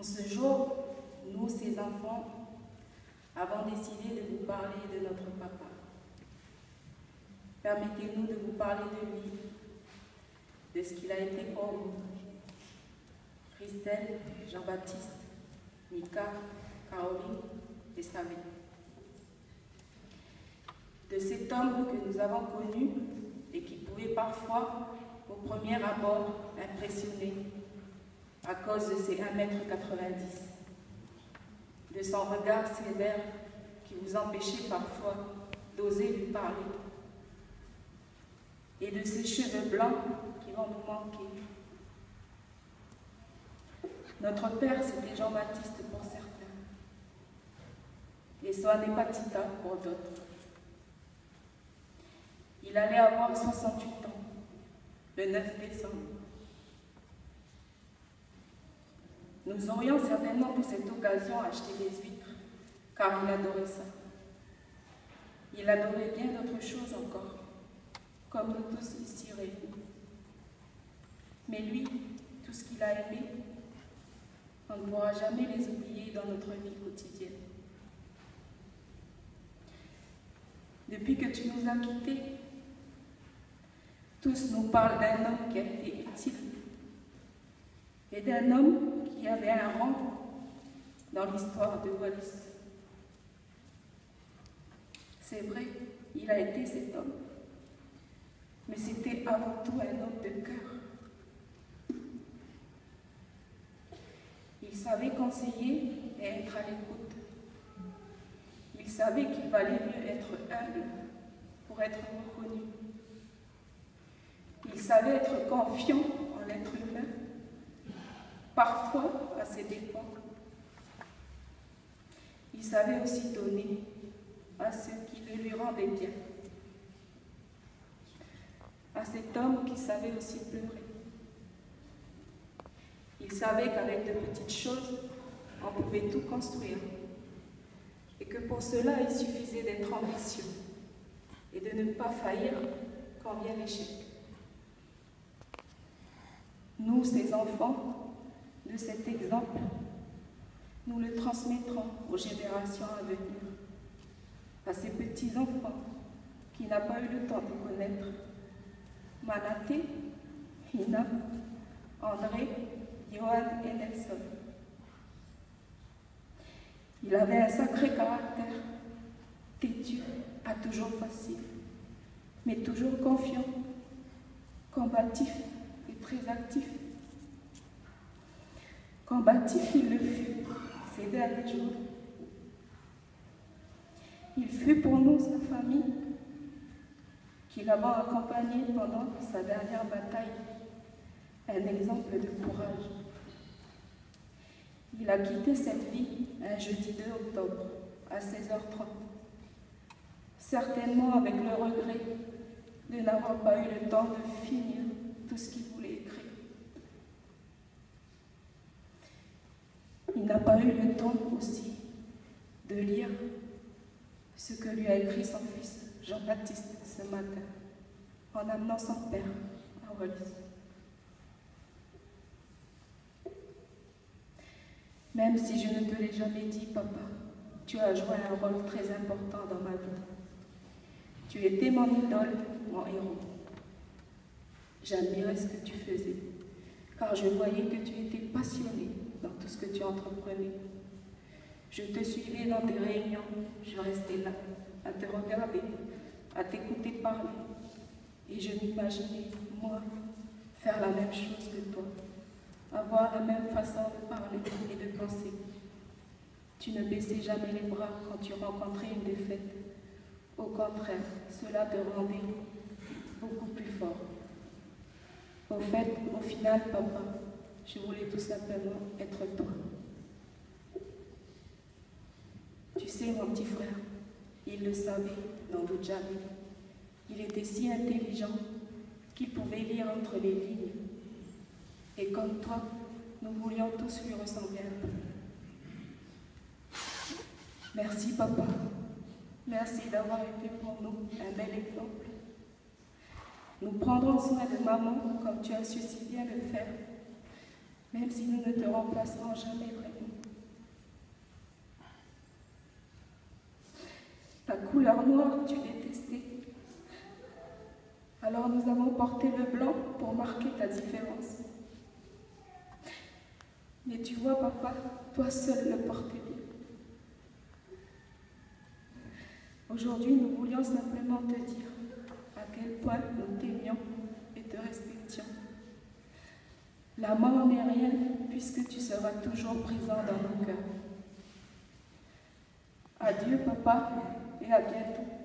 En ce jour, nous, ses enfants, avons décidé de vous parler de notre papa. Permettez-nous de vous parler de lui, de ce qu'il a été pour nous. Christelle, Jean-Baptiste, Mika, Caroline et Samé. De cet homme que nous avons connu et qui pouvait parfois, au premier abord, impressionner à cause de ses 1,90 m, de son regard sévère qui vous empêchait parfois d'oser lui parler, et de ses cheveux blancs qui vont nous manquer. Notre père, c'était Jean-Baptiste pour certains, et Soane Patita pour d'autres. Il allait avoir 68 ans, le 9 décembre. Nous aurions certainement pour cette occasion acheté des huîtres, car il adorait ça. Il adorait bien d'autres choses encore, comme nous tous ici réunis. Mais lui, tout ce qu'il a aimé, on ne pourra jamais les oublier dans notre vie quotidienne. Depuis que tu nous as quittés, tous nous parlent d'un homme qui a été utile et d'un homme qui avait un rang dans l'histoire de Wallis. C'est vrai, il a été cet homme, mais c'était avant tout un homme de cœur. Il savait conseiller et être à l'écoute. Il savait qu'il valait mieux être humble pour être reconnu. Il savait être confiant en l'être humain, parfois à ses dépens. Il savait aussi donner à ceux qui le lui rendaient bien. À cet homme qui savait aussi pleurer. Il savait qu'avec de petites choses, on pouvait tout construire. Et que pour cela, il suffisait d'être ambitieux et de ne pas faillir quand vient l'échec. Nous, ses enfants, de cet exemple, nous le transmettrons aux générations à venir, à ces petits-enfants qui n'ont pas eu le temps de connaître Manaté, Hina, André, Johan et Nelson. Il avait un sacré caractère, têtu, pas toujours facile, mais toujours confiant, combatif et très actif. Combatif, il le fut ces derniers jours. Il fut pour nous sa famille, qui l'avons accompagné pendant sa dernière bataille, un exemple de courage. Il a quitté cette vie un jeudi 2 octobre à 16h30, certainement avec le regret de n'avoir pas eu le temps de finir tout ce qu'il voulait écrire. Il n'a pas eu le temps aussi de lire ce que lui a écrit son fils Jean-Baptiste ce matin, en amenant son père à Wallis. Même si je ne te l'ai jamais dit, papa, tu as joué un rôle très important dans ma vie. Tu étais mon idole, mon héros. J'admirais ce que tu faisais, car je voyais que tu étais passionné dans tout ce que tu entreprenais. Je te suivais dans tes réunions, je restais là, à te regarder, à t'écouter parler. Et je m'imaginais, moi, faire la même chose que toi, avoir la même façon de parler et de penser. Tu ne baissais jamais les bras quand tu rencontrais une défaite. Au contraire, cela te rendait beaucoup plus fort. Au fait, au final, papa, je voulais tout simplement être toi. Tu sais, mon petit frère, il le savait, n'en doute jamais. Il était si intelligent qu'il pouvait lire entre les lignes. Et comme toi, nous voulions tous lui ressembler un peu. Merci, papa. Merci d'avoir été pour nous un bel exemple. Nous prendrons soin de maman comme tu as su si bien le faire, même si nous ne te remplacerons jamais vraiment. Alors nous avons porté le blanc pour marquer ta différence. Mais tu vois, papa, toi seul le portais bien. Aujourd'hui, nous voulions simplement te dire à quel point nous t'aimions et te respections. La mort n'est rien puisque tu seras toujours présent dans nos cœurs. Adieu, papa, et à bientôt.